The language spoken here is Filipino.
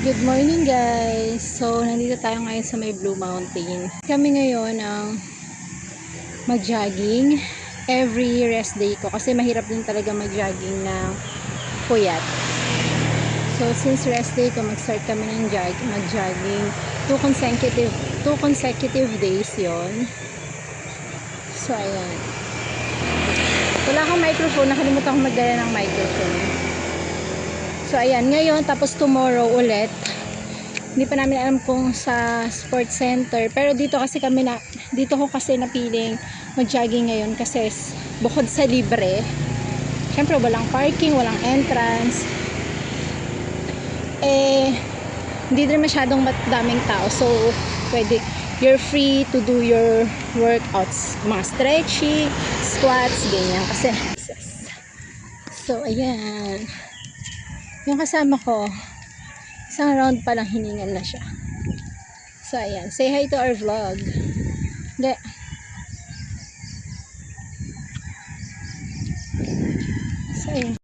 Good morning guys! So, nandito tayo ngayon sa may Blue Mountain. Kami ngayon ang mag-jogging every rest day ko kasi mahirap din talaga mag-jogging ng puyat. So, since rest day ko, mag-start kami ng mag-jogging. Two consecutive days yon. So, ayan. Wala akong microphone. Nakalimutan akong magdala ng microphone. So, ayan. Ngayon, tapos tomorrow ulit. Hindi pa namin alam kung sa sports center. Pero dito ko kasi napiling mag-jogging ngayon kasi bukod sa libre, syempre walang parking, walang entrance. Hindi din masyadong daming tao. So, you're free to do your workouts. Mga stretching, squats, ganyan. Kasi, so, ayan. Yung kasama ko, isang round pa lang hiningal na siya. So, ayan. Say hi to our vlog. Hindi. So, ayan.